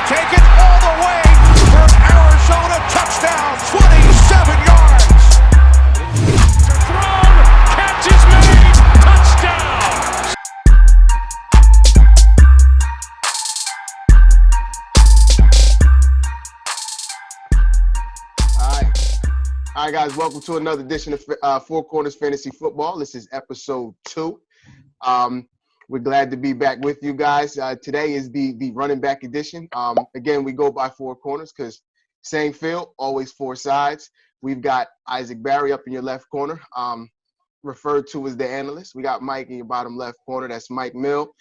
taken all the way for Arizona touchdown, 27 yards. Thrown, catch is made, touchdown. All right, guys, welcome to another edition of Four Corners Fantasy Football. This is episode 2. We're glad to be back with you guys. Today is the running back edition. Again, we go by Four Corners because same field, always four sides. We've got Isaac Barry up in your left corner, referred to as the analyst. We got Mike in your bottom left corner. That's Mike Mill,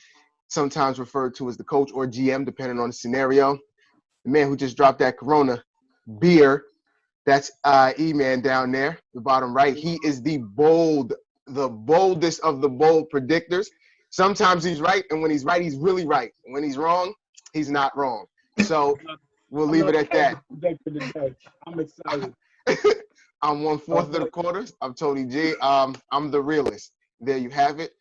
sometimes referred to as the coach or GM, depending on the scenario. The man who just dropped that Corona beer. That's E-Man down there, the bottom right. He is the boldest of the bold predictors. Sometimes he's right, and when he's right, he's really right. When he's wrong, he's not wrong. So we'll leave it at that. I'm excited. I'm 1/4 of the quarters. I'm Tony G. I'm the realist. There you have it.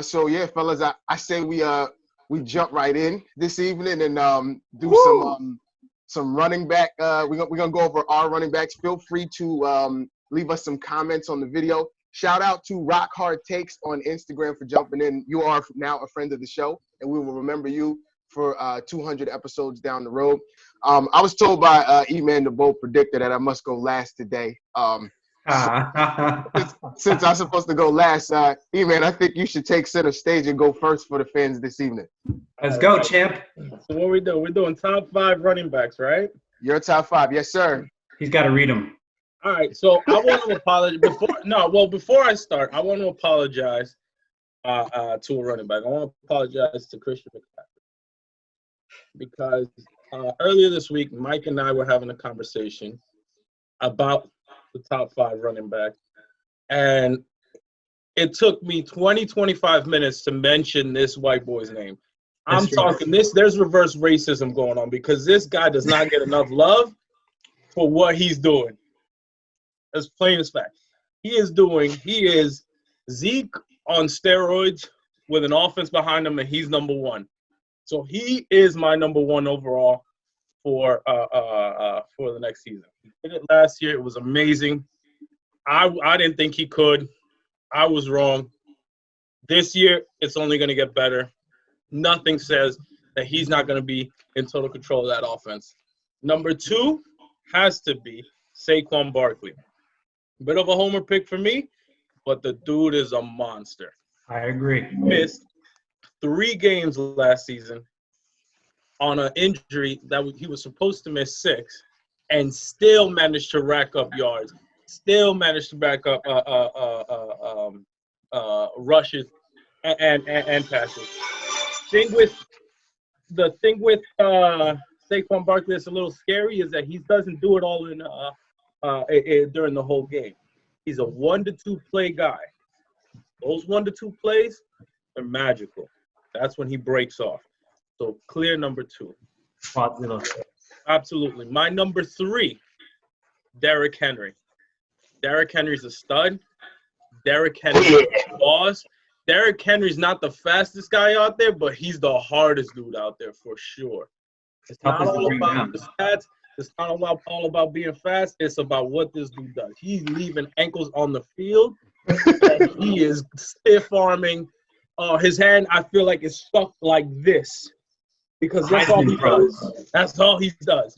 So yeah, fellas, I say we jump right in this evening and do some running back. We're gonna go over our running backs. Feel free to leave us some comments on the video. Shout out to Rock Hard Takes on Instagram for jumping in. You are now a friend of the show, and we will remember you for 200 episodes down the road. I was told by E-Man the Bold Predictor that I must go last today. Since I'm supposed to go last, E-Man, I think you should take center stage and go first for the fans this evening. Let's go, champ. So what we do? We're doing top 5 running backs, right? Your top 5, yes, sir. He's got to read them. All right. So I want to apologize before I start. I want to apologize to a running back. I want to apologize to Christian McCaffrey because earlier this week, Mike and I were having a conversation about the top 5 running back, and it took me 25 minutes to mention this white boy's name. I'm talking this. There's reverse racism going on because this guy does not get enough love for what he's doing. As plain as fact, he is Zeke on steroids with an offense behind him, and he's number 1. So he is my number 1 overall for the next season. He did it last year. It was amazing. I didn't think he could. I was wrong. This year, it's only going to get better. Nothing says that he's not going to be in total control of that offense. Number 2 has to be Saquon Barkley. Bit of a homer pick for me, but the dude is a monster. I agree. He missed 3 games last season on an injury that he was supposed to miss 6, and still managed to rack up yards. Still managed to back up rushes and passes. The thing with Saquon Barkley that's a little scary is that he doesn't do it all in during the whole game. He's a 1 to 2 play guy. Those 1 to 2 plays are magical. That's when he breaks off. So clear number 2. Absolutely. My number 3, Derrick Henry. Derrick Henry's a stud. Derrick Henry's a boss. Derrick Henry's not the fastest guy out there, but he's the hardest dude out there for sure. It's not all about the stats. It's not all about being fast. It's about what this dude does. He's leaving ankles on the field, and he is stiff arming. His hand, I feel like, is stuck like this because that's all he does. That's all he does.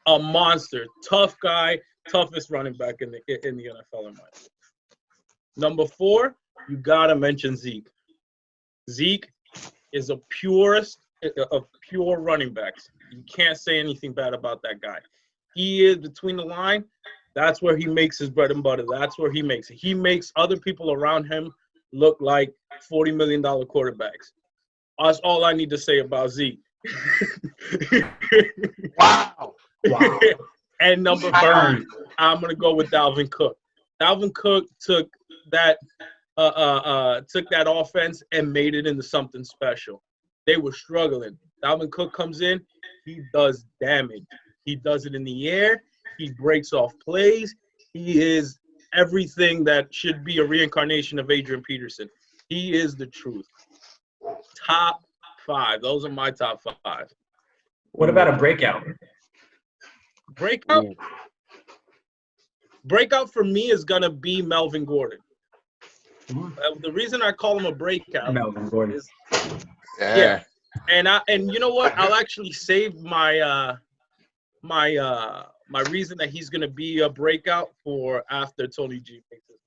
A monster, tough guy, toughest running back in the NFL in my opinion. Number 4, you gotta mention Zeke. Zeke is a pure running backs. You can't say anything bad about that guy. He is between the line. That's where he makes his bread and butter. That's where he makes it. He makes other people around him look like $40 million quarterbacks. That's all I need to say about Zeke. Wow. And number 5, I'm going to go with Dalvin Cook. Dalvin Cook took that offense and made it into something special. They were struggling. Dalvin Cook comes in, he does damage. He does it in the air. He breaks off plays. He is everything that should be a reincarnation of Adrian Peterson. He is the truth. Top 5. Those are my top 5. What about a breakout? Breakout for me is gonna be Melvin Gordon. The reason I call him a breakout Melvin Gordon. is and you know what? I'll actually save my my reason that he's gonna be a breakout for after Tony G makes his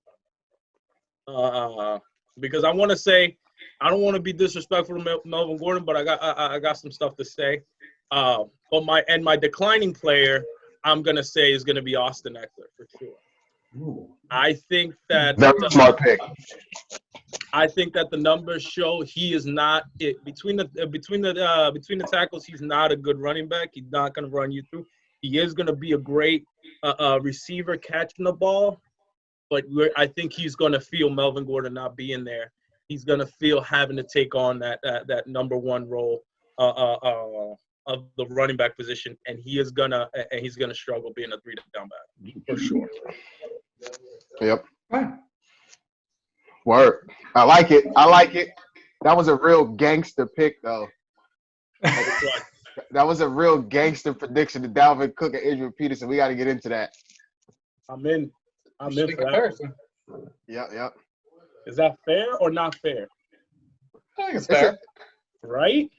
because I want to say I don't want to be disrespectful to Melvin Gordon, but I got some stuff to say. But my declining player I'm gonna say is gonna be Austin Eckler for sure. Ooh. I think that Very smart pick. I think that the numbers show he is not it between the tackles. He's not a good running back. He's not going to run you through. He is going to be a great receiver catching the ball, but I think he's going to feel Melvin Gordon not being there. He's going to feel having to take on that number one role of the running back position, and he's gonna struggle being a 3-down back for sure. Yep. Word. I like it. That was a real gangster pick, though. That was a real gangster prediction to Dalvin Cook and Adrian Peterson. We got to get into that. I'm in for that. Comparison. Yep. Is that fair or not fair? I think it's fair. Right?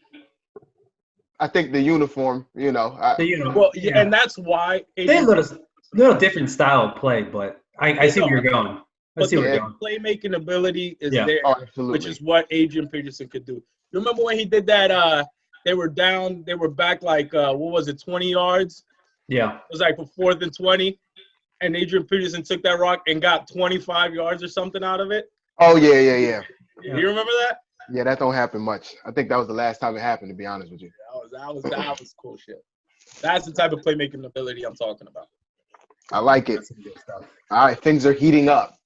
I think the uniform, Well, yeah, and that's why They're a little different style of play, but I see where you're going. I see where you're going. Playmaking ability is there, absolutely. which is what Adrian Peterson could do. You remember when he did that? They were back like 20 yards? Yeah. It was like for 4th and 20, and Adrian Peterson took that rock and got 25 yards or something out of it. Oh yeah. Do you remember that? Yeah, that don't happen much. I think that was the last time it happened, to be honest with you. That was cool shit. That's the type of playmaking ability I'm talking about. I like it. All right, things are heating up.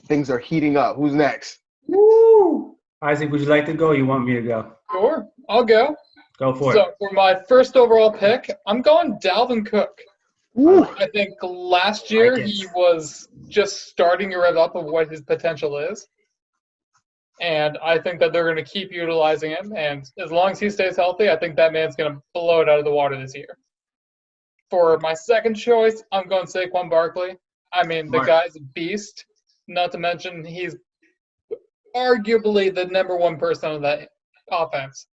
Who's next? Woo! Isaac, would you like to go or you want me to go? Sure, I'll go. Go for it. So for my first overall pick, I'm going Dalvin Cook. Woo. I think last year he was just starting to rev up of what his potential is. And I think that they're going to keep utilizing him. And as long as he stays healthy, I think that man's going to blow it out of the water this year. For my second choice, I'm going Saquon Barkley. I mean, the guy's a beast. Not to mention he's arguably the number one person on that offense.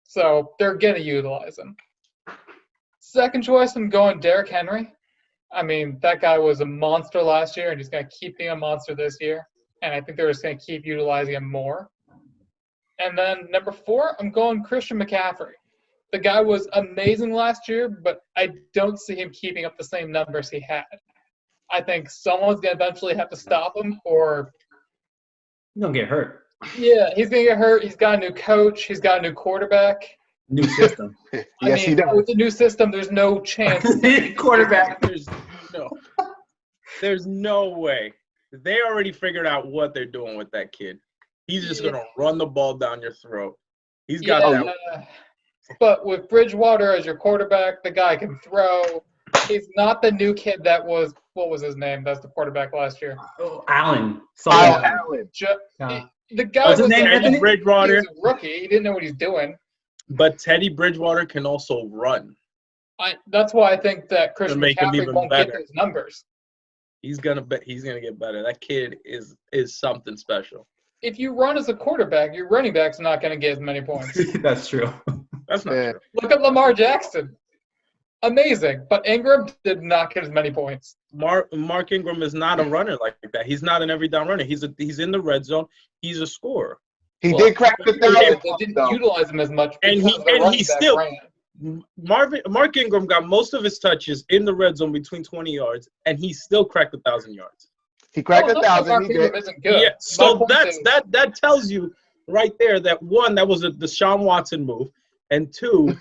So they're going to utilize him. Second choice, I'm going Derrick Henry. I mean, that guy was a monster last year, and he's going to keep being a monster this year. And I think they're just going to keep utilizing him more. And then number 4, I'm going Christian McCaffrey. The guy was amazing last year, but I don't see him keeping up the same numbers he had. I think someone's going to eventually have to stop him or He's going to get hurt. yeah, he's going to get hurt. He's got a new coach. He's got a new quarterback. New system. Yes, he does. With the new system, there's no chance. Quarterback. There's no way. They already figured out what they're doing with that kid. He's just going to run the ball down your throat. He's got that. But with Bridgewater as your quarterback, the guy can throw. He's not the new kid that was – what was his name? That's the quarterback last year. Allen. Allen. The guy What's his was name, Anthony? Bridgewater. He was a rookie. He didn't know what he's doing. But Teddy Bridgewater can also run. That's why I think that Christian make him McCaffrey even won't better. get those numbers. He's gonna get better. That kid is something special. If you run as a quarterback, your running back's not going to get as many points. That's true. That's not true. Look at Lamar Jackson. Amazing. But Ingram did not get as many points. Mark Ingram is not a runner like that. He's not an every down runner. He's in the red zone. He's a scorer. He did crack the They 1,000. didn't utilize him as much. And because he the running back still ran. Mark Ingram got most of his touches in the red zone between 20 yards, and he still cracked 1,000 yards. He cracked Not that 1,000. Mark He Ingram did. isn't good. Yeah, so My point is, that tells you right there that one, that was a Deshaun Watson move, and two,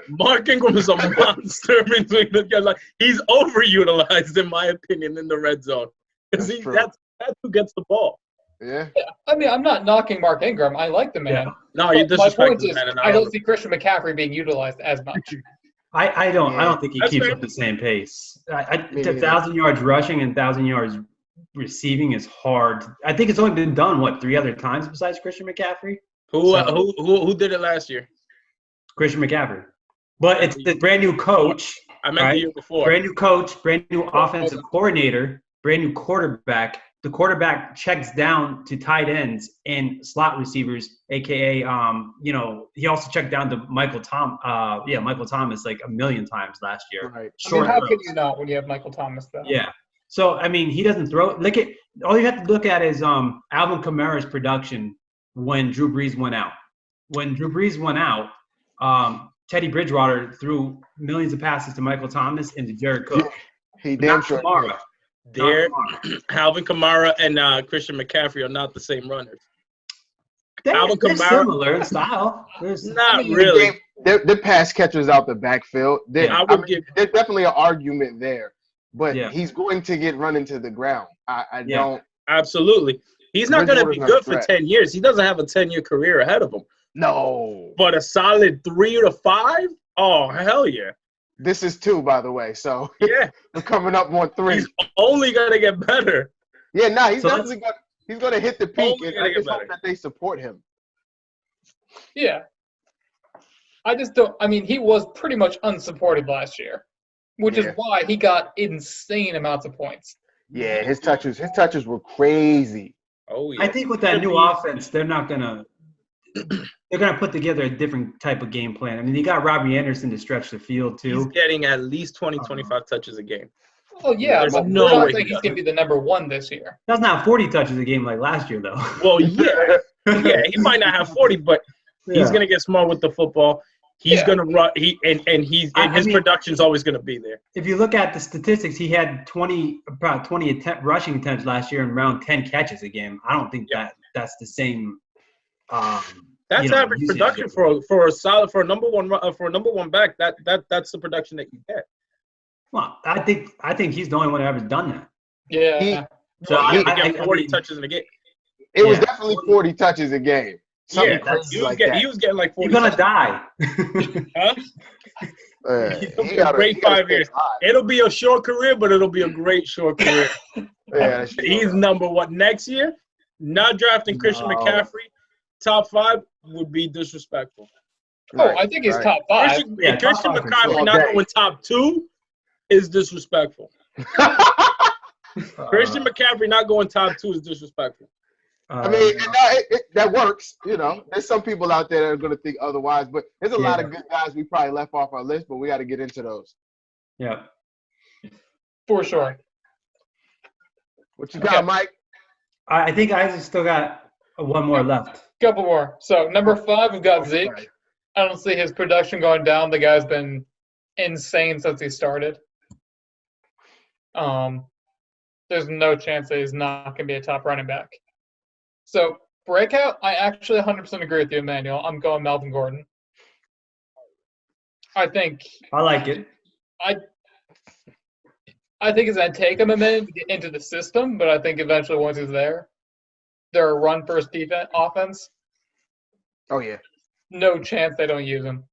Mark Ingram is a monster between the like he's overutilized in my opinion in the red zone because that's who gets the ball. Yeah. I mean, I'm not knocking Mark Ingram. I like the man. Yeah. No, you But my disrespect point the is, man, and I don't see Christian McCaffrey being utilized as much. I don't think he That's keeps fair. up the same pace. Me neither. 1,000 yards rushing and 1,000 yards receiving is hard. I think it's only been done 3 other times besides Christian McCaffrey. Who did it last year? Christian McCaffrey. But it's the brand new coach. I meant the year before. Brand new coach, brand new offensive coordinator, brand new quarterback. The quarterback checks down to tight ends and slot receivers, aka he also checked down to Michael Thomas like a million times last year. Right. How can you not when you have Michael Thomas though? Yeah. So he doesn't throw. All you have to look at is Alvin Kamara's production when Drew Brees went out. When Drew Brees went out, Teddy Bridgewater threw millions of passes to Michael Thomas and to Jared Cook. He damn sure. Alvin Kamara and Christian McCaffrey are not the same runners. They're similar in style. Not really. They're pass catchers out the backfield. There's definitely an argument there. But he's going to get run into the ground. I don't. Absolutely. He's not going to be good for 10 years. He doesn't have a 10-year career ahead of him. No. But a solid 3 to 5? Oh, hell yeah. This is 2, by the way. So yeah, we're coming up on 3. He's only going to get better. Yeah, he's definitely going to hit the peak. And I just hope that they support him. Yeah. I just don't. He was pretty much unsupported last year, which is why he got insane amounts of points. Yeah, his touches were crazy. Oh yeah. I think with that new offense, they're gonna put together a different type of game plan. They got Robbie Anderson to stretch the field too. He's getting at least 20-25 touches a game. Oh yeah, but no, I don't think he's gonna be the number 1 this year. That's not 40 touches a game like last year though. Well, yeah, he might not have 40, but he's gonna get smart with the football. He's gonna run. His production's always gonna be there. If you look at the statistics, he had about 20 rushing attempts last year and around 10 catches a game. I don't think that's the same. That's average production for a number one back. That's the production that you get. Well, I think he's the only one who ever done that. Yeah. He get 40 touches in a game. It was definitely 40 touches a game. He was getting like 40. You're gonna die. Huh? He got a great 5 years. It'll be a short career, but it'll be a great short career. He's number 1 next year. Not drafting Christian McCaffrey, top 5 would be disrespectful. I think he's top 5. Christian McCaffrey not going top 2 is disrespectful. Christian McCaffrey not going top 2 is disrespectful. That works. There's some people out there that are going to think otherwise, but there's a lot of good guys we probably left off our list, but we got to get into those. Yeah. For sure. What you got, Mike? I think I still got one more left. Couple more. So, number 5, we've got Zeke. I don't see his production going down. The guy's been insane since he started. There's no chance that he's not going to be a top running back. So, breakout, I actually 100% agree with you, Emmanuel. I'm going Melvin Gordon. I like it. I think it's going to take him a minute to get into the system, but I think eventually once he's there, they're a run-first defense offense. Oh, yeah. No chance they don't use him.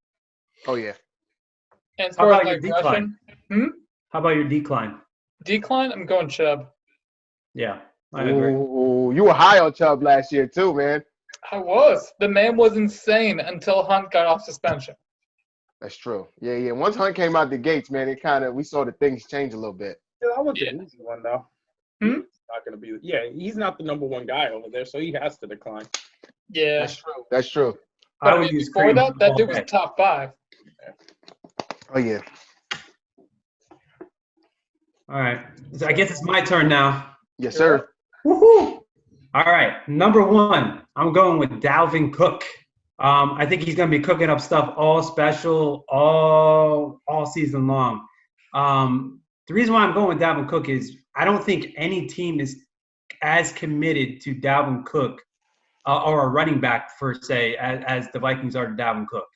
Oh, yeah. And as far as my aggression, How about your decline? Decline, I'm going Chubb. Yeah, I agree. Ooh, you were high on Chubb last year too, man. I was. The man was insane until Hunt got off suspension. That's true. Yeah. Once Hunt came out the gates, man, we saw the things change a little bit. Yeah, that was an easy one, though. Not going to be. Yeah, he's not the number 1 guy over there, so he has to decline. Yeah. That's true. But before that dude was top 5. Oh, yeah. All right. So I guess it's my turn now. Yes, sir. Woohoo! All right. Number 1, I'm going with Dalvin Cook. I think he's going to be cooking up stuff all special all season long. The reason why I'm going with Dalvin Cook is I don't think any team is as committed to Dalvin Cook or a running back, per se, as the Vikings are to Dalvin Cook.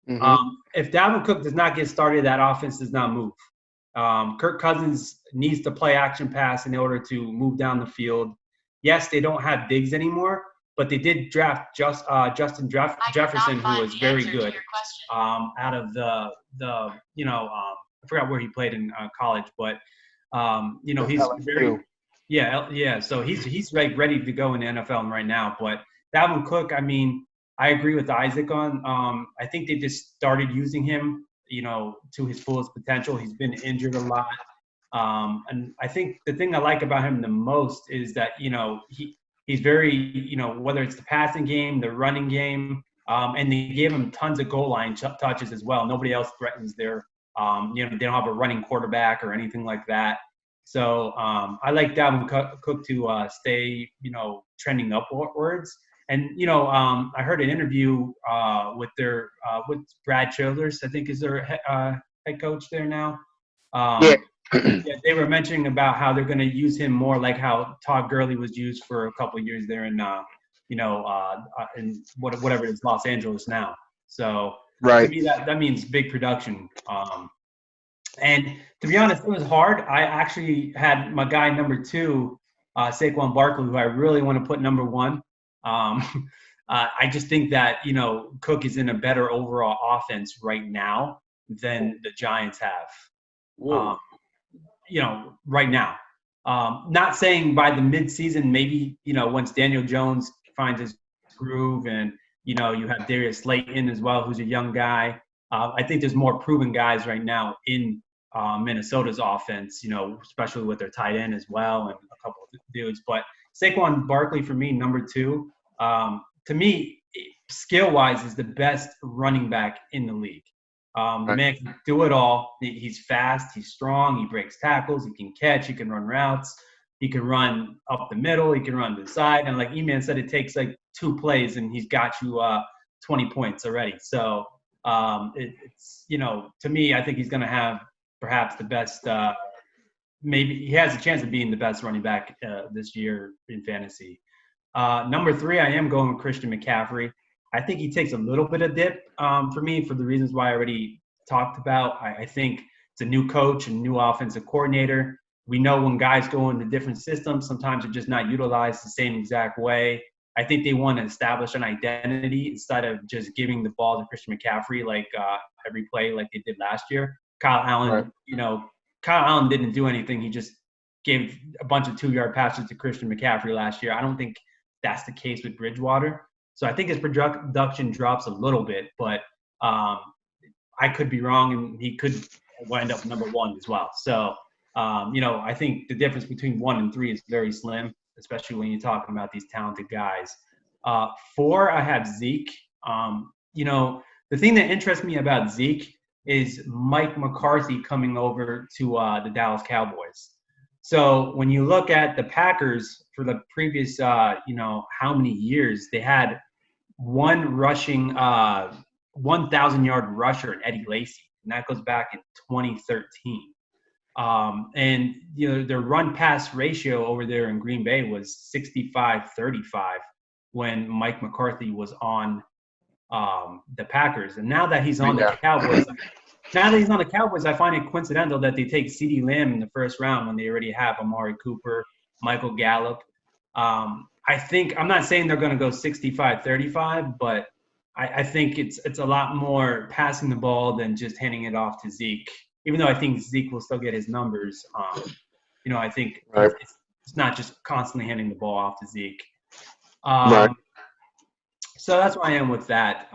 Mm-hmm. If Dalvin Cook does not get started, that offense does not move. Kirk Cousins needs to play action pass in order to move down the field. Yes, they don't have Diggs anymore, but they did draft Justin Jefferson, who was very good. Out of I forgot where he played in college, but he's very So he's like ready to go in the NFL right now. But Dalvin Cook, I agree with Isaac on. I think they just started using him to his fullest potential. He's been injured a lot. And I think the thing I like about him the most is that, he's very, whether it's the passing game, the running game, and they gave him tons of goal line touches as well. Nobody else threatens their, they don't have a running quarterback or anything like that. So I like Dalvin Cook to stay, trending upwards. And, I heard an interview with Brad Childers, I think is their head coach there now. Yeah. Yeah, they were mentioning about how they're going to use him more like how Todd Gurley was used for a couple of years there in, in whatever it is, Los Angeles now. So Right. to me, that means big production. And to be honest, it was hard. I actually had my guy number 2, Saquon Barkley, who I really want to put number 1. I just think that, Cook is in a better overall offense right now than the Giants have. Right now. Not saying by the midseason, maybe, once Daniel Jones finds his groove and, you have Darius Slayton as well, who's a young guy. I think there's more proven guys right now in Minnesota's offense, especially with their tight end as well and a couple of dudes. But Saquon Barkley, for me, number 2, to me, skill-wise, is the best running back in the league. The man can do it all. He's fast. He's strong. He breaks tackles. He can catch. He can run routes. He can run up the middle. He can run to the side. And like E-Man said, it takes like 2 plays, and he's got you 20 points already. So it's to me, I think he's going to have perhaps the best. Maybe he has a chance of being the best running back this year in fantasy. Number 3, I am going with Christian McCaffrey. I think he takes a little bit of dip for me for the reasons why I already talked about. I think it's a new coach and new offensive coordinator. We know when guys go into different systems, sometimes they're just not utilized the same exact way. I think they want to establish an identity instead of just giving the ball to Christian McCaffrey like every play like they did last year. Kyle Allen, Kyle Allen didn't do anything. He just gave a bunch of 2-yard passes to Christian McCaffrey last year. I don't think that's the case with Bridgewater. So I think his production drops a little bit, but I could be wrong, and he could wind up number 1 as well. So, I think the difference between 1 and 3 is very slim, especially when you're talking about these talented guys. 4, I have Zeke. The thing that interests me about Zeke is Mike McCarthy coming over to the Dallas Cowboys. So when you look at the Packers for the previous, how many years, they had one rushing 1,000-yard rusher in Eddie Lacy, and that goes back in 2013. And their run-pass ratio over there in Green Bay was 65-35 when Mike McCarthy was on the Packers. And now that he's on the Cowboys, I find it coincidental that they take CeeDee Lamb in the first round when they already have Amari Cooper, Michael Gallup. I'm not saying they're going to go 65-35, but I think it's a lot more passing the ball than just handing it off to Zeke. Even though I think Zeke will still get his numbers, I think it's not just constantly handing the ball off to Zeke. So that's where I am with that.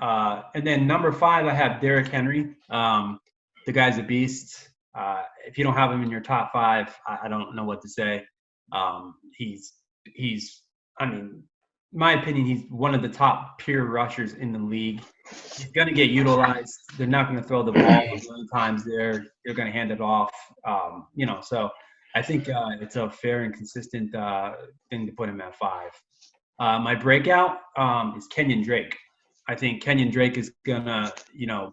And then number 5, I have Derrick Henry. The guy's a beast. If you don't have him in your top 5, I don't know what to say. In my opinion, he's one of the top pure rushers in the league. He's going to get utilized. They're not going to throw the ball a million times there. They're going to hand it off. So I think it's a fair and consistent thing to put him at 5. My breakout is Kenyan Drake. I think Kenyan Drake is going to,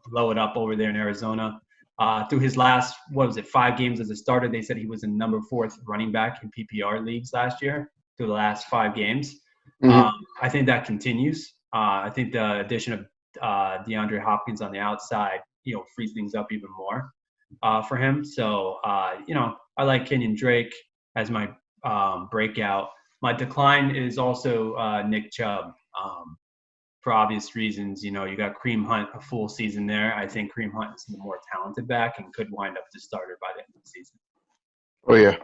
blow it up over there in Arizona. Through his last, 5 games as a starter, they said he was in number 4th running back in PPR leagues last year through the last 5 games. Mm-hmm. I think that continues. I think the addition of DeAndre Hopkins on the outside, frees things up even more for him. So, I like Kenyan Drake as my breakout. My decline is also Nick Chubb. For obvious reasons, you got Kareem Hunt a full season there. I think Kareem Hunt is the more talented back and could wind up the starter by the end of the season. Oh, yeah.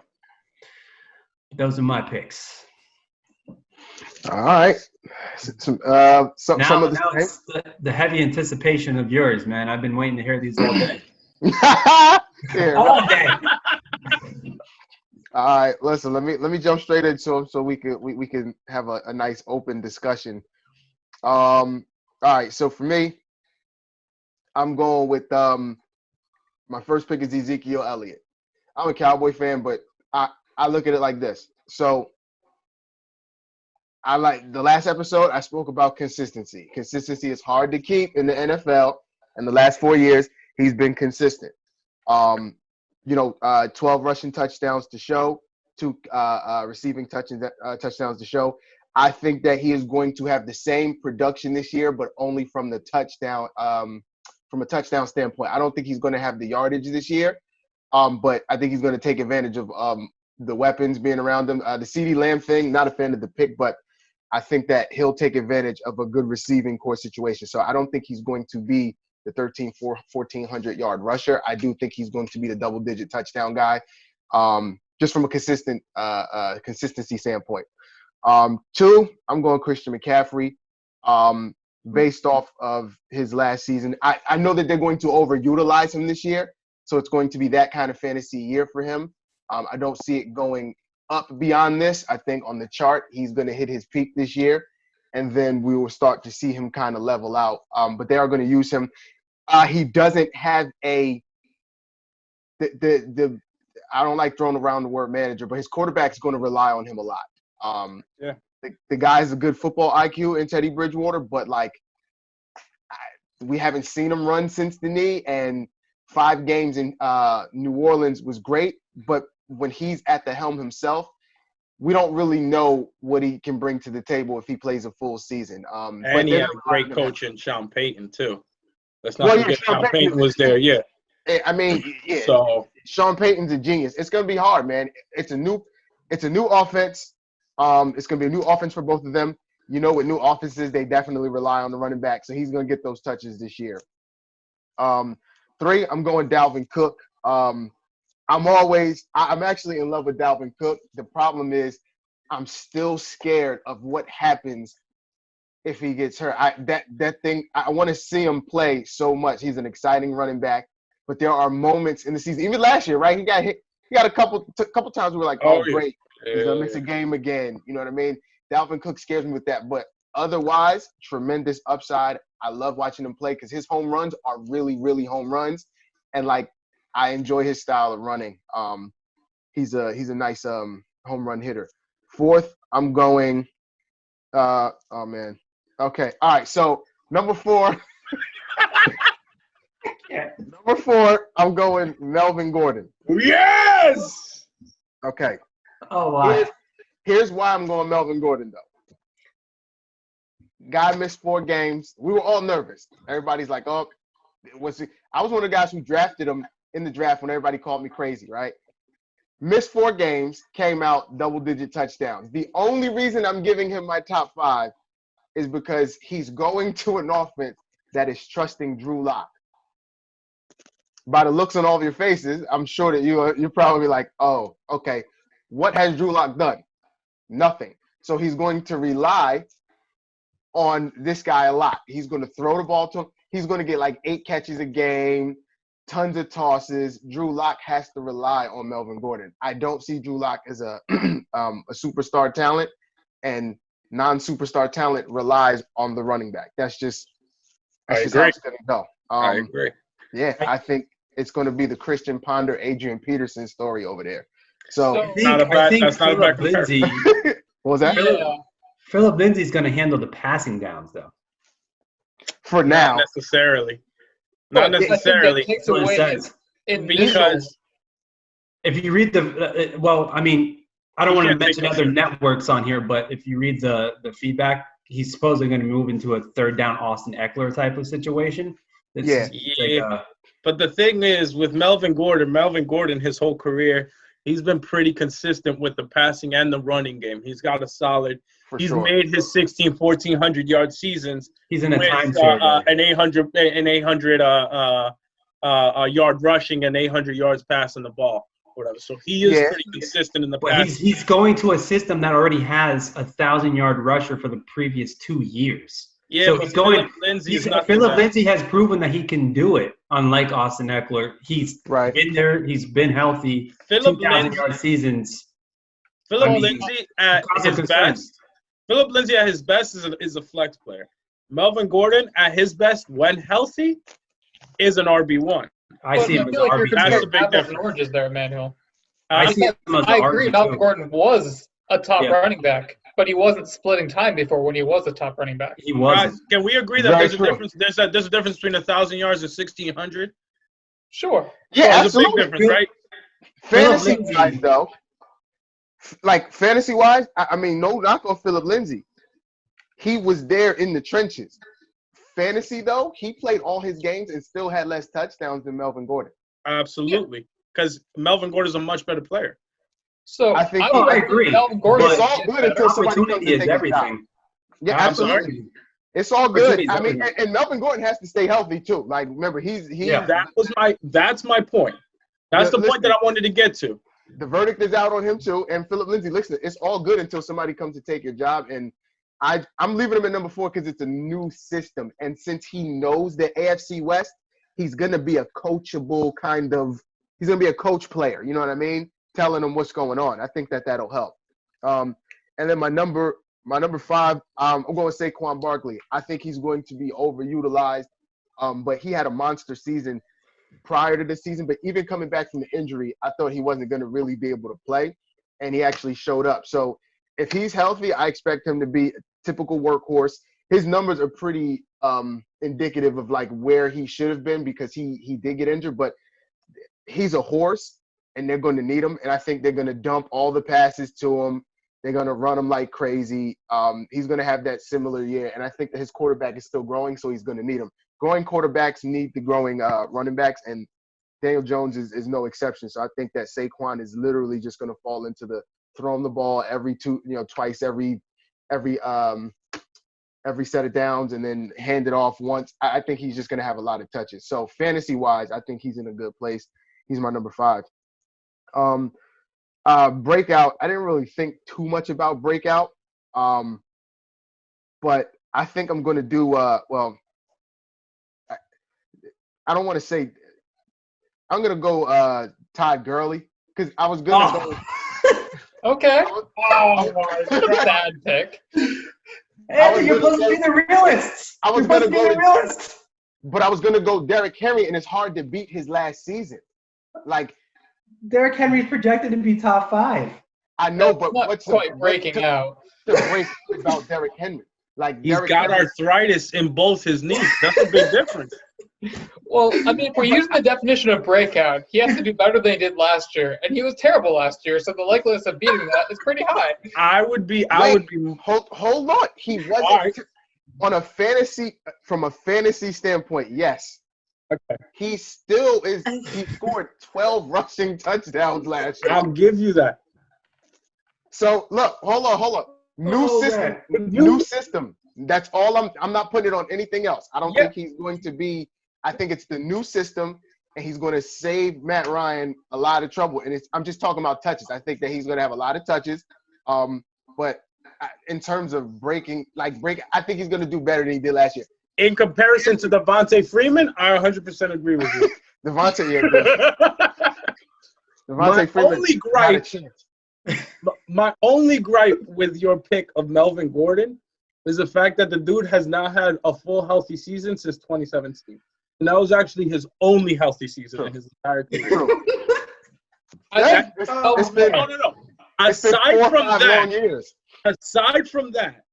Those are my picks. All right. Some Now of the it's the heavy anticipation of yours, man. I've been waiting to hear these all day. Yeah, All day. all right, listen. Let me jump straight into them so we can have a nice open discussion. All right. So for me, I'm going with my first pick is Ezekiel Elliott. I'm a Cowboy fan, but I look at it like this. So I like the last episode I spoke about consistency. Consistency is hard to keep in the NFL. In the last 4 years, he's been consistent. 12 rushing touchdowns to show, 2 receiving touchdowns to show. I think that he is going to have the same production this year, but only from the touchdown from a touchdown standpoint. I don't think he's going to have the yardage this year, but I think he's going to take advantage of the weapons being around him. The CeeDee Lamb thing, not a fan of the pick, but I think that he'll take advantage of a good receiving core situation. So I don't think he's going to be the 1,400-yard rusher. I do think he's going to be the double-digit touchdown guy, just from a consistency standpoint. 2, I'm going Christian McCaffrey. Based off of his last season, I know that they're going to overutilize him this year, so it's going to be that kind of fantasy year for him. I don't see it going up beyond this. I think on the chart, he's going to hit his peak this year, and then we will start to see him kind of level out. But they are going to use him. He doesn't have I don't like throwing around the word manager, but his quarterback is going to rely on him a lot. The guy's a good football IQ in Teddy Bridgewater, but we haven't seen him run since the knee, and 5 games in New Orleans was great, but when he's at the helm himself, we don't really know what he can bring to the table if he plays a full season. And he had a great coach in Sean Payton, too. Let's not forget Sean Payton was there, yeah. I mean, yeah. So Sean Payton's a genius. It's going to be hard, man. It's a new offense. It's going to be a new offense for both of them. You know, with new offenses, they definitely rely on the running back, so he's going to get those touches this year. 3, I'm going Dalvin Cook. I'm actually in love with Dalvin Cook. The problem is I'm still scared of what happens if he gets hurt. I want to see him play so much. He's an exciting running back, but there are moments in the season, even last year, right? He got hit. He got a couple times we were like, great. He's going to miss a game again. You know what I mean? Dalvin Cook scares me with that. But otherwise, tremendous upside. I love watching him play because his home runs are really, really home runs. And, I enjoy his style of running. He's a nice home run hitter. 4th, I'm going oh, man. Okay. All right. So, number 4. Number 4, I'm going Melvin Gordon. yes! Okay. Oh, wow. Here's why I'm going Melvin Gordon, though. Guy missed 4 games. We were all nervous. Everybody's like, oh, was he? I was one of the guys who drafted him in the draft when everybody called me crazy, right? Missed 4 games, came out double-digit touchdowns. The only reason I'm giving him my top 5 is because he's going to an offense that is trusting Drew Lock. By the looks on all of your faces, I'm sure that you're probably like, oh, okay. What has Drew Lock done? Nothing. So he's going to rely on this guy a lot. He's going to throw the ball to him. He's going to get 8 catches a game, tons of tosses. Drew Lock has to rely on Melvin Gordon. I don't see Drew Lock as a superstar talent, and non-superstar talent relies on the running back. That's just how it's going to go. I agree. Yeah, I think it's going to be the Christian Ponder, Adrian Peterson story over there. So I think Philip Lindsay. What was that? Philip Lindsay's going to handle the passing downs, though. For now. Not necessarily. Not necessarily. Because if you read I don't want to mention other networks on here, but if you read the feedback, he's supposedly going to move into a 3rd down Austin Eckler type of situation. But the thing is, with Melvin Gordon, his whole career, he's been pretty consistent with the passing and the running game. He's got a solid. He's made his 1,400-yard seasons. He's in a timeshare. An 800 yard rushing and 800 yards passing the ball. whatever. So he is pretty consistent in the But past. he's going to a system that already has a 1,000-yard rusher for the previous 2 years. Yeah, so but he's going. Phillip Lindsay is not Phillip Lindsay has proven that he can do it. Unlike Austin Eckler, he's been there. He's been healthy. Phillip 2,000-yard seasons. Phillip Lindsay at his best. Phillip Lindsay at his best is a flex player. Melvin Gordon at his best, when healthy, is an RB1. I see him as like RB2. That's a big difference. Oranges there, Emmanuel. I see him as I agree. RB2. Melvin Gordon was a top running back, but he wasn't splitting time before when he was a top running back. He was. Guys, can we agree that there's a difference? There's a difference between 1,000 yards and 1,600. Sure. Yeah, there's a big difference, right? Fantasy-wise, though, like fantasy-wise, I mean, no knock on Phillip Lindsay. He was there in the trenches. Fantasy, though, he played all his games and still had less touchdowns than Melvin Gordon. Absolutely, because Melvin Gordon is a much better player. So I think I agree. Melvin Gordon it's all good until somebody comes Opportunity to is take his job. everything. Yeah, I'm absolutely. sorry? It's all good. Opportunity is I mean, everything. and Melvin Gordon has to stay healthy too. Like, remember, he's That's my point. That's the point that I wanted to get to. The verdict is out on him too. And Phillip Lindsay, listen, it's all good until somebody comes to take your job. And I'm leaving him at number 4 because it's a new system. And since he knows the AFC West, he's gonna be a coachable he's gonna be a coach player. You know what I mean? Telling him what's going on. I think that'll help. And then my number 5, I'm going to Saquon Barkley. I think he's going to be overutilized. But he had a monster season prior to the season. But even coming back from the injury, I thought he wasn't going to really be able to play. And he actually showed up. So if he's healthy, I expect him to be a typical workhorse. His numbers are pretty indicative of like where he should have been because he did get injured. But he's a horse, and they're going to need him. And I think they're going to dump all the passes to him. They're going to run him like crazy. He's going to have that similar year. And I think that his quarterback is still growing, so he's going to need him. Growing quarterbacks need the growing running backs, and Daniel Jones is no exception. So I think that Saquon is literally just going to fall into the throwing the ball twice every set of downs and then hand it off once. I think he's just going to have a lot of touches. So fantasy-wise, I think he's in a good place. He's my number 5. Breakout, I didn't really think too much about Breakout. But I think I'm going to do, I don't want to say, I'm going to go Todd Gurley because I was going to go. Okay. Sad pick. Hey, you're supposed to be the realist. I was going to go realist. But I was going to go Derrick Henry, and it's hard to beat his last season. Like, Derrick Henry's projected to be top 5. I know, but what's quite breaking out? The break about Derrick Henry? Like he's got arthritis in both his knees. That's a big difference. Well, I mean, if we're using the definition of breakout, he has to do better than he did last year, and he was terrible last year. So the likeliness of beating that is pretty high. I would be. Hold on. He wasn't on a fantasy from a fantasy standpoint. Yes. Okay. He still is. He scored 12 rushing touchdowns last year. I'll give you that. So look, hold on. New system. That's all. I'm not putting it on anything else. I don't think he's going to be. I think it's the new system, and he's going to save Matt Ryan a lot of trouble. And I'm just talking about touches. I think that he's going to have a lot of touches. But in terms of breaking, I think he's going to do better than he did last year. In comparison to Devontae Freeman, I 100% agree with you. Devontae Freeman. My only gripe with your pick of Melvin Gordon is the fact that the dude has not had a full healthy season since 2017. And that was actually his only healthy season in his entire career. No. Aside from that,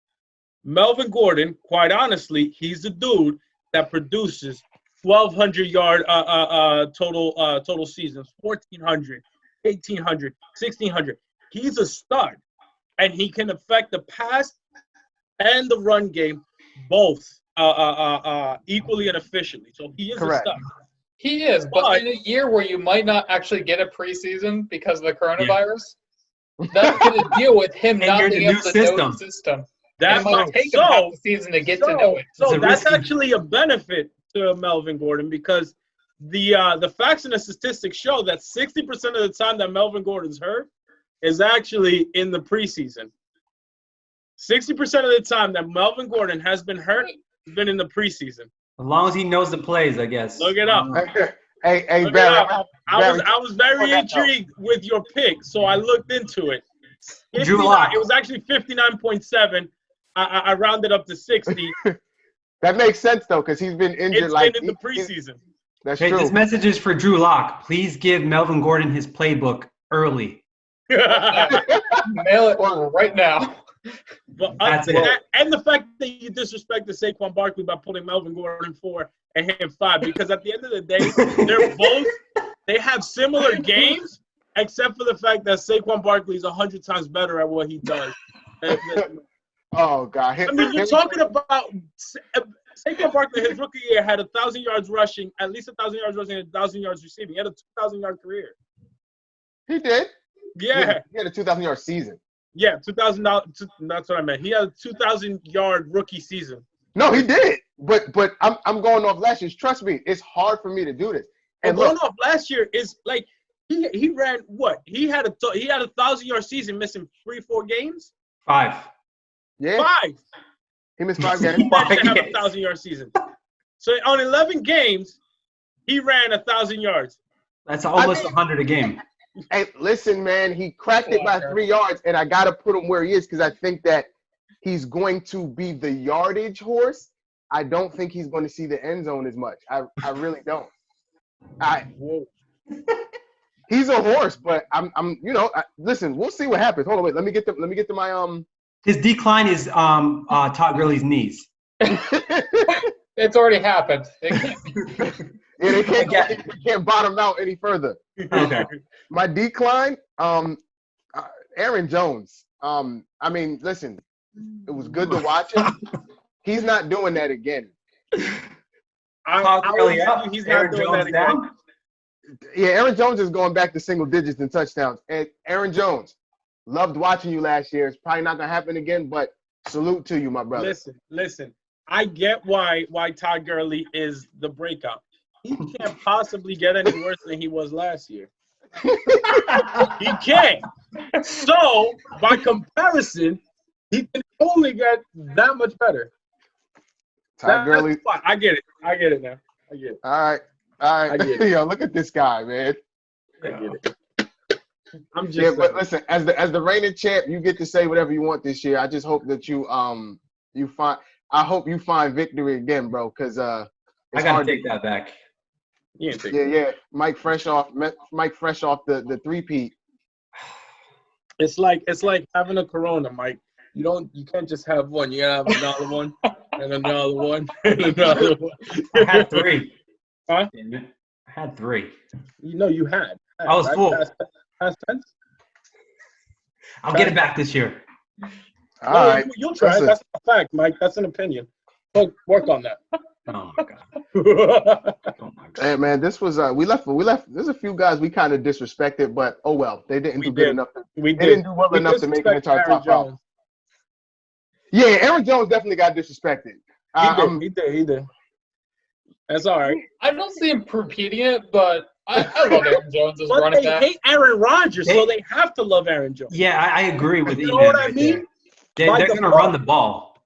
Melvin Gordon, quite honestly, he's the dude that produces 1,200 yard total seasons, 1,400, 1,800, 1,600. He's a stud, and he can affect the pass and the run game both equally and efficiently. So he is correct. A stud. He is, but in a year where you might not actually get a preseason because of the coronavirus, that's going to deal with him not being able to know the system. That might take him half the season to get to know it. So that's actually a benefit to Melvin Gordon because the facts and the statistics show that 60% of the time that Melvin Gordon's hurt is actually in the preseason. 60% of the time that Melvin Gordon has been hurt has been in the preseason. As long as he knows the plays, I guess. Look it up. Hey, Look Barry. it up. I was very intrigued with your pick, so I looked into it. Drew Lock. It was actually 59.7. I rounded up to 60. That makes sense though, because he's been injured. It's like been in the preseason. That's Hey, true. this message is for Drew Lock. Please give Melvin Gordon his playbook early. Mail it right now. But That's it. and the fact that you disrespected Saquon Barkley by putting Melvin Gordon 4 and him 5, because at the end of the day, they have similar games, except for the fact that Saquon Barkley is 100 times better at what he does. Oh God! I mean, you're talking about Saquon Barkley. His rookie year had 1,000 yards rushing, at least 1,000 yards rushing, and 1,000 yards receiving. He had a 2,000-yard career. He did. Yeah. He had a 2,000-yard season. Yeah, 2,000. That's what I meant. He had a 2,000-yard rookie season. No, he did. But I'm going off last year's. Trust me, it's hard for me to do this. And going off last year is like he ran what? He had a 1,000-yard season, missing 3-4 games. 5. Yeah. 5. He missed 5 games. He managed to have a 1,000-yard season. So on 11 games, he ran 1,000 yards. That's almost 100 a game. Hey, listen, man, he cracked it by 3 yards, and I got to put him where he is because I think that he's going to be the yardage horse. I don't think he's going to see the end zone as much. I really don't. He's a horse, but I'm listen, we'll see what happens. Hold on, wait. Let me get to my His decline is Todd Gurley's knees. It's already happened. They can't bottom out any further. Okay. My decline, Aaron Jones. I mean, listen, it was good to watch him. He's not doing that again. Todd Gurley up. He's Aaron not doing Jones that down. again. Yeah, Aaron Jones is going back to single digits in touchdowns. And Aaron Jones, loved watching you last year. It's probably not gonna happen again, but salute to you, my brother. Listen. I get why Todd Gurley is the breakout. He can't possibly get any worse than he was last year. He can't. So, by comparison, he can only get that much better. Todd Gurley. I get it. I get it now. I get it. All right. I get it. Yo, look at this guy, man. I get it. I'm just Yeah, but saying. listen, as the reigning champ, you get to say whatever you want this year. I just hope that you find victory again, bro, because I gotta take that back. Yeah. Mike fresh off the three-peat. It's like having a Corona, Mike. You can't just have one. You gotta have another one and another one and another one. I had 3. Huh? I had 3. You had. I was full. Past tense? I'll get it back this year. All right. You'll try. Listen. That's a fact, Mike. That's an opinion. Work on that. Oh my god. Hey man, this was we left. There's a few guys we kind of disrespected, but oh well, they didn't do good enough. They didn't do well enough to make it into our top 5. Yeah, Aaron Jones definitely got disrespected. He did. That's all right. I don't see him repeating it, but I love Aaron Jones as But running they back. hate Aaron Rodgers, so they have to love Aaron Jones. Yeah, I agree with You Evan know what I right mean? there. By They're going to default. run the ball.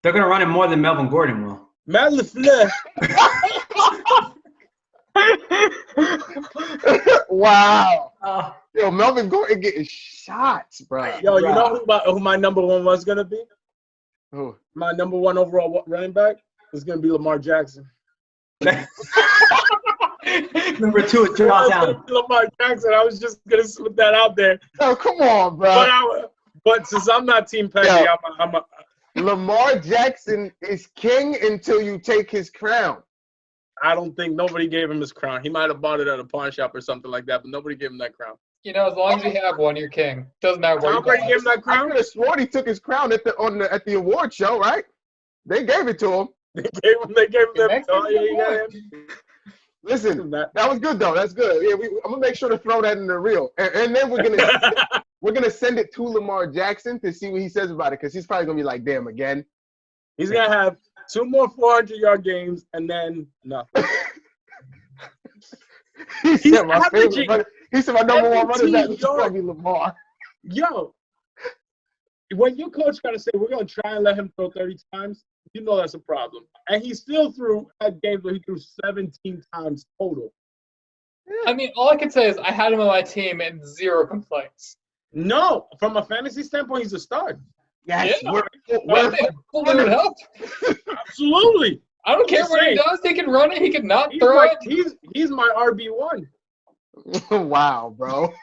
They're going to run it more than Melvin Gordon will. Matt LaFleur. Wow. Yo, Melvin Gordon getting shots, bro. Yo, you know who my number 1 was going to be? Who? My number 1 overall running back is going to be Lamar Jackson. Number 2 is Josh Allen. Lamar Jackson. I was just going to slip that out there. Oh, come on, bro. But since I'm not Team Petty, Yo. I'm a Lamar Jackson is king until you take his crown. I don't think nobody gave him his crown. He might have bought it at a pawn shop or something like that, but nobody gave him that crown. You know, as long as you have one, you're king. Doesn't matter where Tom you Brady go. gave him that I crown? could have sworn he took his crown at the award show, right? They gave it to him. They gave him that. Oh, yeah, you got him. Listen, that was good though. That's good. Yeah, I'm gonna make sure to throw that in the reel, and then we're gonna send it to Lamar Jackson to see what he says about it, because he's probably gonna be like, "Damn, again." He's going to have 2 more 400-yard games and then nothing. He He's said my favorite averaging running. He said my number one running back is 17 going to be Lamar. Yo, when your coach got to say, we're going to try and let him throw 30 times, you know that's a problem. And he still had games where he threw 17 times total. I mean, all I can say is I had him on my team and 0 complaints. No, from a fantasy standpoint, he's a start. Yes, Yeah. we're Hopefully it would help. Absolutely. I don't care Just what he saying. does. He can run it. He can not He's throw my, it. he's my RB1. Wow, bro.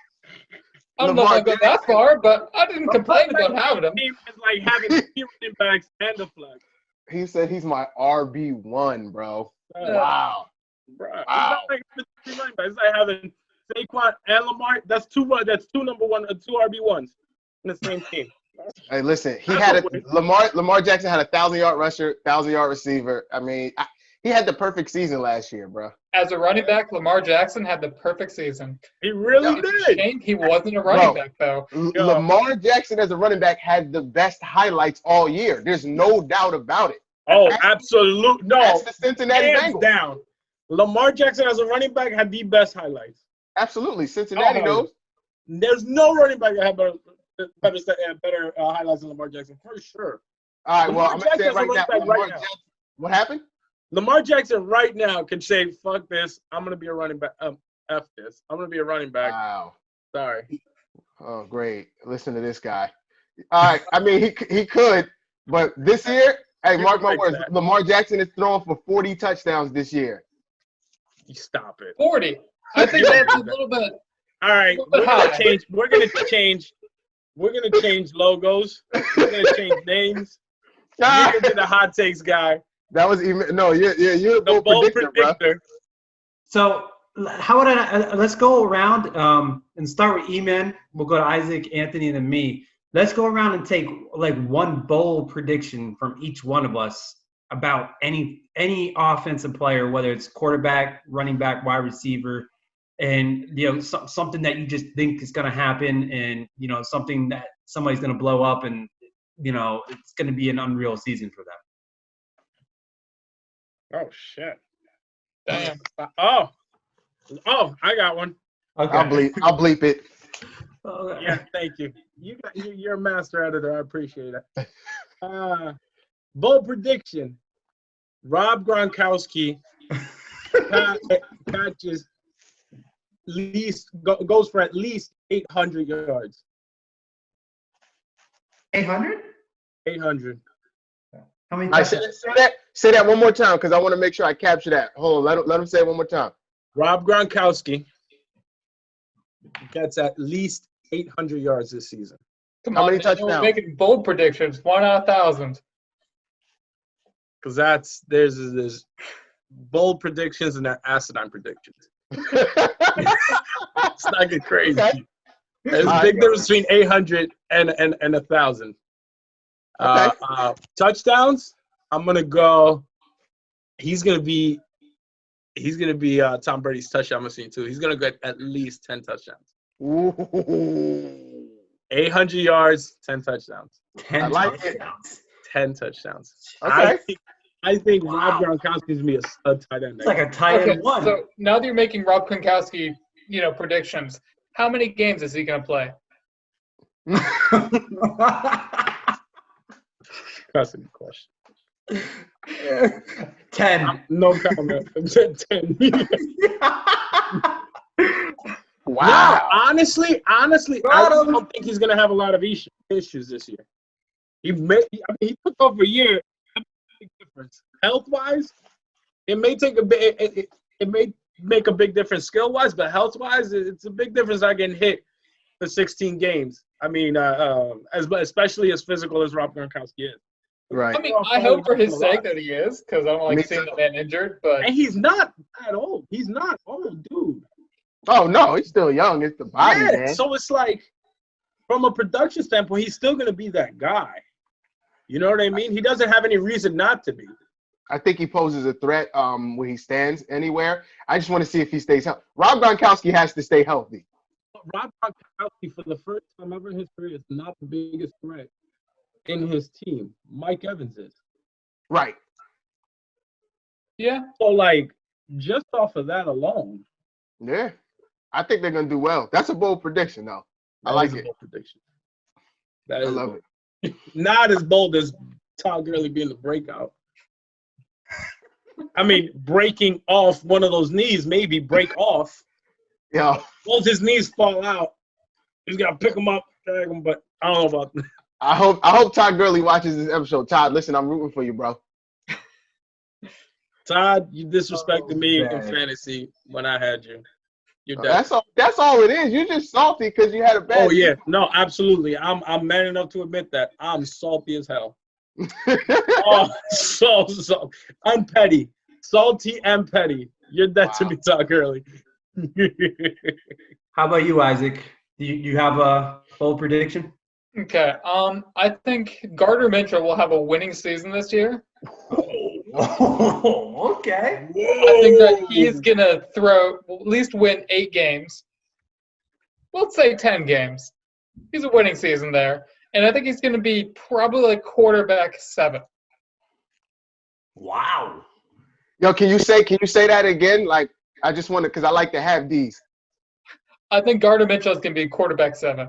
I don't know if I'll go that far, but I didn't complain about having him. Team is like having 3 running backs and a flex. He said he's my RB1, bro. Wow. Bro, Wow. It's not like having 3 running backs. It's like having Saquon and Lamar. That's two number one, 2 RB1s in the same team. Hey, listen, he had Lamar Jackson had a 1,000-yard rusher, 1,000-yard receiver. I mean, he had the perfect season last year, bro. As a running back, Lamar Jackson had the perfect season. He really It's a did. shame he wasn't a running back, though. Lamar Jackson as a running back had the best highlights all year. There's no doubt about it. Oh, absolutely. No. That's the Cincinnati Hands Bengals. down. Lamar Jackson as a running back had the best highlights. Absolutely. Cincinnati knows. There's no running back that had better highlights than Lamar Jackson, for sure. All right, well, Lamar I'm going to say it Jackson's right now. a running back right now. What happened? Lamar Jackson right now can say, fuck this. I'm going to be a running back. F this. I'm going to be a running back. Wow. Sorry. Oh, great. Listen to this guy. All right. I mean, he could, but this year, hey, mark my words, Lamar Jackson is throwing for 40 touchdowns this year. You stop it. 40. I think that's a little bit. All right. We're gonna change. We're gonna change logos. We're gonna change names. You're gonna be the hot takes guy. That was even you're The bold predictor. So how would let's go around and start with E-Man. We'll go to Isaac, Anthony, and then me. Let's go around and take like one bold prediction from each one of us about any offensive player, whether it's quarterback, running back, wide receiver, and something that you just think is going to happen, and something that somebody's going to blow up, and it's going to be an unreal season for them. Oh shit! Damn. Oh, I got one. Okay. I'll bleep it. Okay. Yeah, thank you. You're a master editor. I appreciate it. Bold prediction: Rob Gronkowski catches goes for at least 800 yards. 800? 800. How many? Say that one more time because I want to make sure I capture that. Hold on, let him say it one more time. Rob Gronkowski gets at least 800 yards this season. How many touchdowns? We're making bold predictions. 1 out of 1,000. Because there's bold predictions and there are asinine predictions. It's not get crazy. Okay. There's a big difference between 800 and 1,000. Okay. Touchdowns. I'm gonna go. He's gonna be Tom Brady's touchdown machine too. He's gonna get at least 10 touchdowns. Ooh. 800 yards, 10 touchdowns. 10 touchdowns. 10 touchdowns. Okay. I think Rob Gronkowski is gonna be a tight end. It's like a tight end one. So now that you're making Rob Gronkowski, predictions, how many games is he gonna play? That's a good question. 10. No comment. 10. Wow. No, honestly, I don't think he's gonna have a lot of issues this year. He took over a year. Big difference. Health-wise, it may take it may make a big difference skill-wise, but health-wise, it's a big difference. Not getting hit for 16 games. I mean, especially as physical as Rob Gronkowski is. Right. I mean, I hope for his sake that he is, because I don't like seeing the man injured. But and he's not that old. He's not old, dude. Oh no, he's still young. It's the body, man. So it's like, from a production standpoint, he's still gonna be that guy. You know what I mean? He doesn't have any reason not to be. I think he poses a threat when he stands anywhere. I just want to see if he stays healthy. Rob Gronkowski has to stay healthy. Rob Gronkowski, for the first time ever in his career, is not the biggest threat in his team. Mike Evans is. Right. Yeah. So, like, just off of that alone, Yeah. I think they're gonna do well. That's a bold prediction, though. I like it. Bold prediction. That I is love bold. it. Not as bold as Todd Gurley being the breakout. I mean, breaking off one of those knees, maybe break off. Yeah. Once his knees fall out, he's got to pick them up, drag them, but I don't know about that. I hope Todd Gurley watches this episode. Todd, listen, I'm rooting for you, bro. Todd, you disrespected me in man. fantasy when I had you. You're dead. That's all it is. You're just salty because you had a bad Oh, yeah. No, absolutely. I'm man enough to admit that. I'm salty as hell. Oh, so I'm petty. Salty and petty. You're dead to me, Todd Gurley. How about you, Isaac? Do you have a bold prediction? Okay. I think Gardner Minshew will have a winning season this year. Oh, okay. I think that he's gonna at least win 8 games. Let's say 10 games. He's a winning season there, and I think he's gonna be probably like quarterback 7. Wow. Yo, can you say that again? Like, I just want to, because I like to have these. I think Gardner Minshew is gonna be quarterback 7.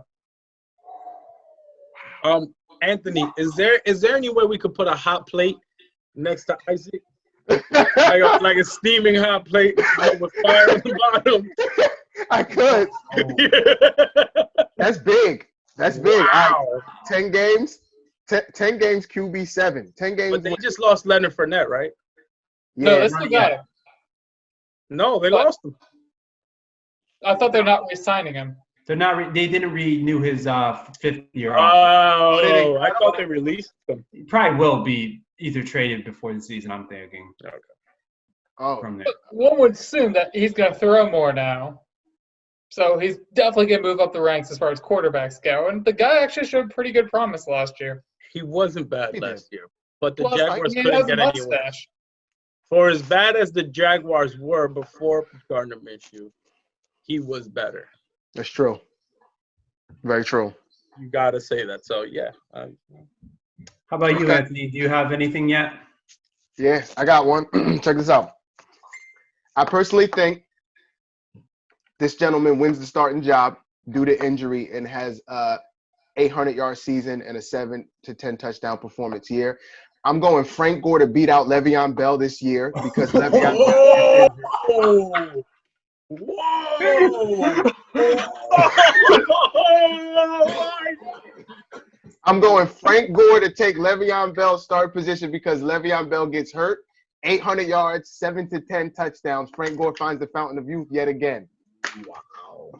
Anthony, is there any way we could put a hot plate next to Isaac? like a steaming hot plate with fire on the bottom. I could. That's big. That's big. Wow. All right. 10 games. 10 games QB 7. 10 games. But they just lost Leonard Fournette, right? Yeah, No, they still got him. No, they lost him. I thought they're not re-signing him. They're not. They didn't renew his 5th year. Oh, I thought they released him. He probably will be either traded before the season. I'm thinking. Okay. Oh, From there. But one would assume that he's going to throw more now. So he's definitely going to move up the ranks as far as quarterbacks go. And the guy actually showed pretty good promise last year. He wasn't bad He last year, but the Plus, Jaguars he couldn't has a get any worse. mustache. For as bad as the Jaguars were before Gardner Minshew, he was better. that's true. Very true. You got to say that. So, yeah. How about you, Okay. Anthony? Do you have anything yet? Yeah, I got one. Check this out. I personally think this gentleman wins the starting job due to injury and has a 800-yard season and a 7 to 10 touchdown performance year. I'm going Frank Gore to beat out Le'Veon Bell this year because Le'Veon Bell Whoa! Whoa! I'm going Frank Gore to take Le'Veon Bell's start position because Le'Veon Bell gets hurt. 800 yards, 7 to 10 touchdowns. Frank Gore finds the fountain of youth yet again. Wow.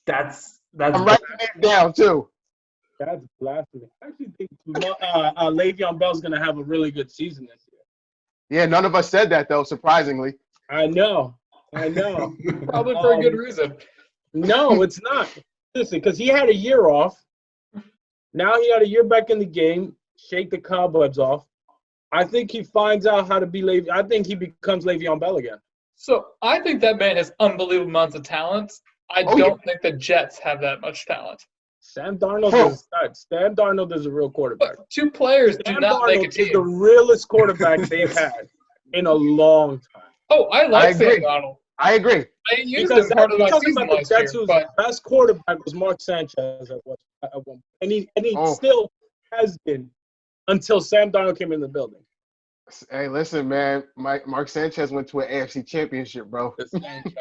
That's I'm writing it down too. That's blasphemy. I actually think Le'Veon Bell's going to have a really good season this year. Yeah, none of us said that though, surprisingly. I know. Probably for a good reason. No, it's not. Listen, because he had a year off. Now he had a year back in the game. Shake the cobwebs off. I think he finds out how to be Le'Veon. I think he becomes Le'Veon Bell again. So I think that man has unbelievable amounts of talent. I don't think the Jets have that much talent. Sam Darnold is a stud. Sam Darnold is a real quarterback. But 2 players do Sam not make a Darnold team. is the realest quarterback they've had in a long time. Oh, I like Sam agree. Darnold. I agree. I used Because him part of my talking season about the last year, Jets, whose but best quarterback was Mark Sanchez at one, and he still has been until Sam Darnold came in the building. Hey, listen, man. Mark Sanchez went to an AFC championship, bro. The Sanchez,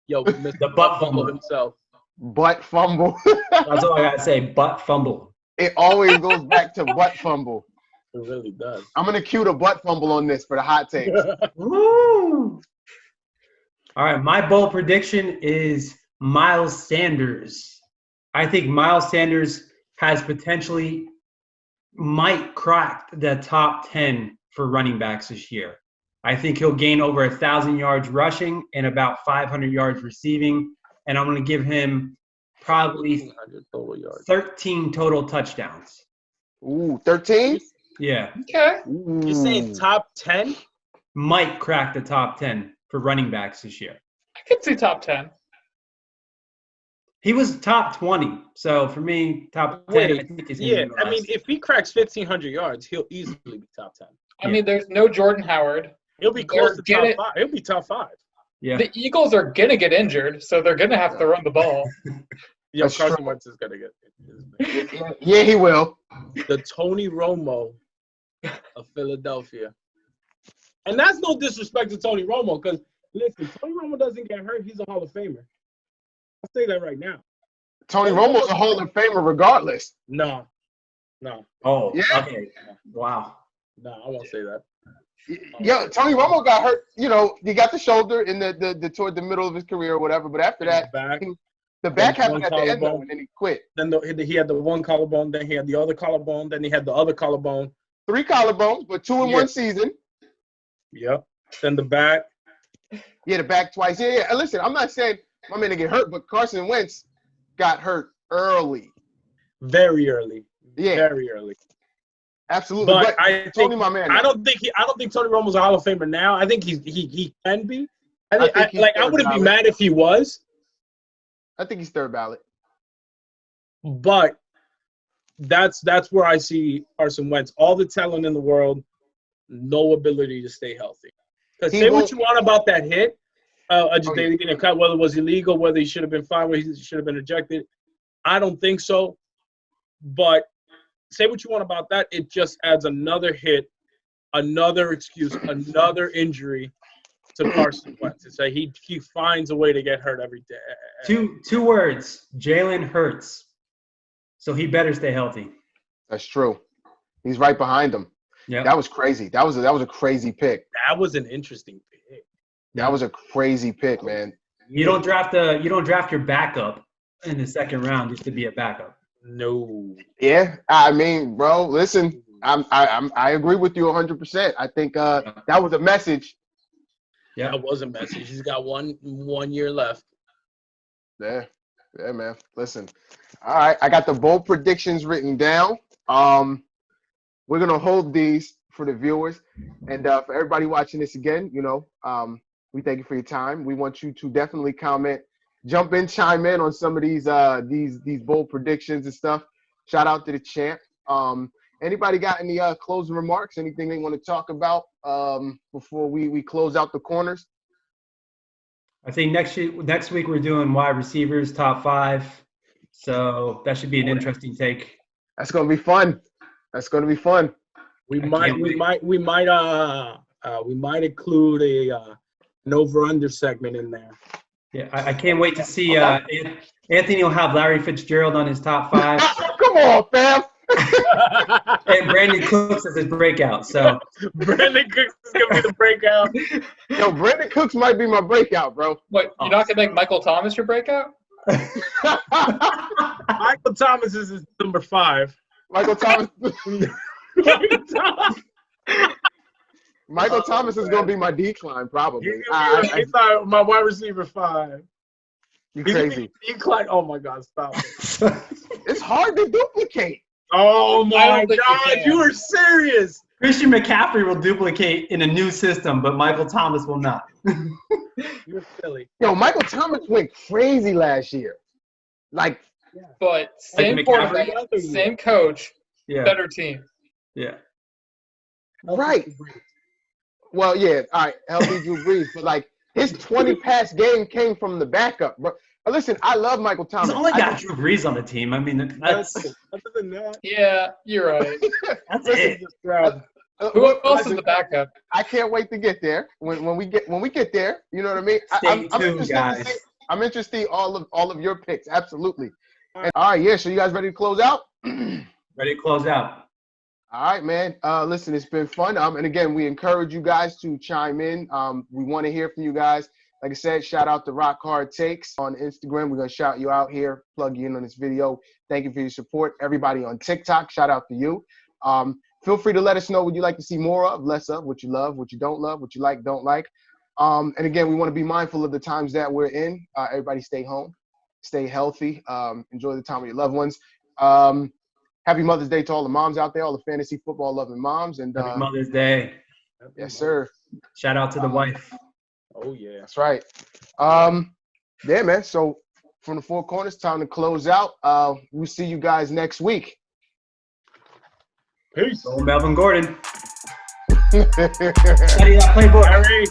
yo, Mr. The butt fumble. himself. Butt fumble. That's all I gotta say. Butt fumble. It always goes back to butt fumble. It really does. I'm going to cue the butt fumble on this for the hot takes. Woo! All right, my bold prediction is Miles Sanders. I think Miles Sanders has potentially might crack the top 10 for running backs this year. I think he'll gain over 1,000 yards rushing and about 500 yards receiving, and I'm going to give him probably 13 total touchdowns. Ooh, 13? Yeah. okay. You're saying top 10? Might crack the top 10 for running backs this year. I could see top 10. He was top 20. So for me, top 10. I think is Yeah, I mean, if he cracks 1,500 yards, he'll easily be top 10. I mean, there's no Jordan Howard. He'll be close to top 5. He'll be top 5. Yeah. The Eagles are going to get injured, so they're going to have to run the ball. Yeah, Carson Wentz is going to get Yeah, he will. the Tony Romo of Philadelphia. And that's no disrespect to Tony Romo because, listen, Tony Romo doesn't get hurt. He's a Hall of Famer. I'll say that right now. Tony Romo's a Hall of Famer regardless. No. Oh, Yeah. okay. Wow. No, I won't say that. Yeah, Tony Romo got hurt. You know, he got the shoulder in the toward the middle of his career or whatever. But after that, the back happened at the end though, and then he quit. Then he had the one collarbone. Then he had the other collarbone. Then he had the other collarbone. 3 collarbones, but 2 in one season. Yep. Then the back. Yeah, the back twice. Yeah. And listen, I'm not saying my man to get hurt, but Carson Wentz got hurt early. Very early. Yeah. Very early. Absolutely. But I Tony, think, my man. I don't think Tony Romo's a Hall of Famer now. I think he can be. I wouldn't be mad if he was. I think he's third ballot. But that's where I see Carson Wentz. All the talent in the world, no ability to stay healthy. Because say what you want about that hit, getting a cut, whether it was illegal, whether he should have been fined, whether he should have been ejected. I don't think so. But say what you want about that. It just adds another hit, another excuse, another injury to Carson Wentz. It's like he finds a way to get hurt every day. Two words: Jalen Hurts. So he better stay healthy. That's true. He's right behind him. Yeah, that was crazy. That was a crazy pick. That was an interesting pick. That was a crazy pick, man. You don't draft your backup in the second round just to be a backup. No. Yeah, I mean, bro, listen, I agree with you 100%. I think that was a message. Yeah, that was a message. He's got one year left. Yeah, man. Listen, all right, I got the bold predictions written down. We're gonna hold these for the viewers, and for everybody watching this again, we thank you for your time. We want you to definitely comment, jump in, chime in on some of these bold predictions and stuff. Shout out to the champ. Anybody got any closing remarks? Anything they want to talk about before we close out the corners? I think next week we're doing wide receivers top 5, so that should be an interesting take. That's gonna be fun. We might include an over/under segment in there. Yeah, I can't wait to see. Anthony will have Larry Fitzgerald on his top 5. Come on, fam. And Brandon Cooks as his breakout. So Brandon Cooks is gonna be the breakout. Yo, Brandon Cooks might be my breakout, bro. Wait, you're not gonna make Michael Thomas your breakout? Michael Thomas is his number 5. Michael Thomas. Michael Thomas is gonna be my decline, probably. He's my wide receiver 5. You crazy? Decline. Oh my God! Stop it. It's hard to duplicate. Oh my God! You are serious. Christian McCaffrey will duplicate in a new system, but Michael Thomas will not. You're silly. Yo, Michael Thomas went crazy last year. Like, but same quarterback, same coach, better team. Yeah. Right. Well, yeah. All right. Healthy Drew Brees, but like his 20-pass game came from the backup, bro. Listen, I love Michael Thomas. He's only got Drew Brees on the team. I mean, that's yeah, you're right. That's it. Who else is the backup? I can't wait to get there. When we get there, you know what I mean? Stay tuned, guys. I'm interested in all of your picks. Absolutely. And, all right, yeah. So you guys ready to close out? Ready to close out. All right, man. Listen, it's been fun. And again, we encourage you guys to chime in. We want to hear from you guys. Like I said, shout out to Rock Hard Takes on Instagram. We're going to shout you out here, plug you in on this video. Thank you for your support. Everybody on TikTok, shout out to you. Feel free to let us know what you like to see more of, less of, what you love, what you don't love, what you like, don't like. And again, we want to be mindful of the times that we're in. Everybody stay home, stay healthy, enjoy the time with your loved ones. Happy Mother's Day to all the moms out there, all the fantasy football loving moms. And Happy Mother's Day. Yes, sir. Shout out to the wife. Oh, yeah. That's right. Yeah, man. So from the Four Corners, time to close out. We'll see you guys next week. Peace. Melvin Gordon. Study that playbook. Harry.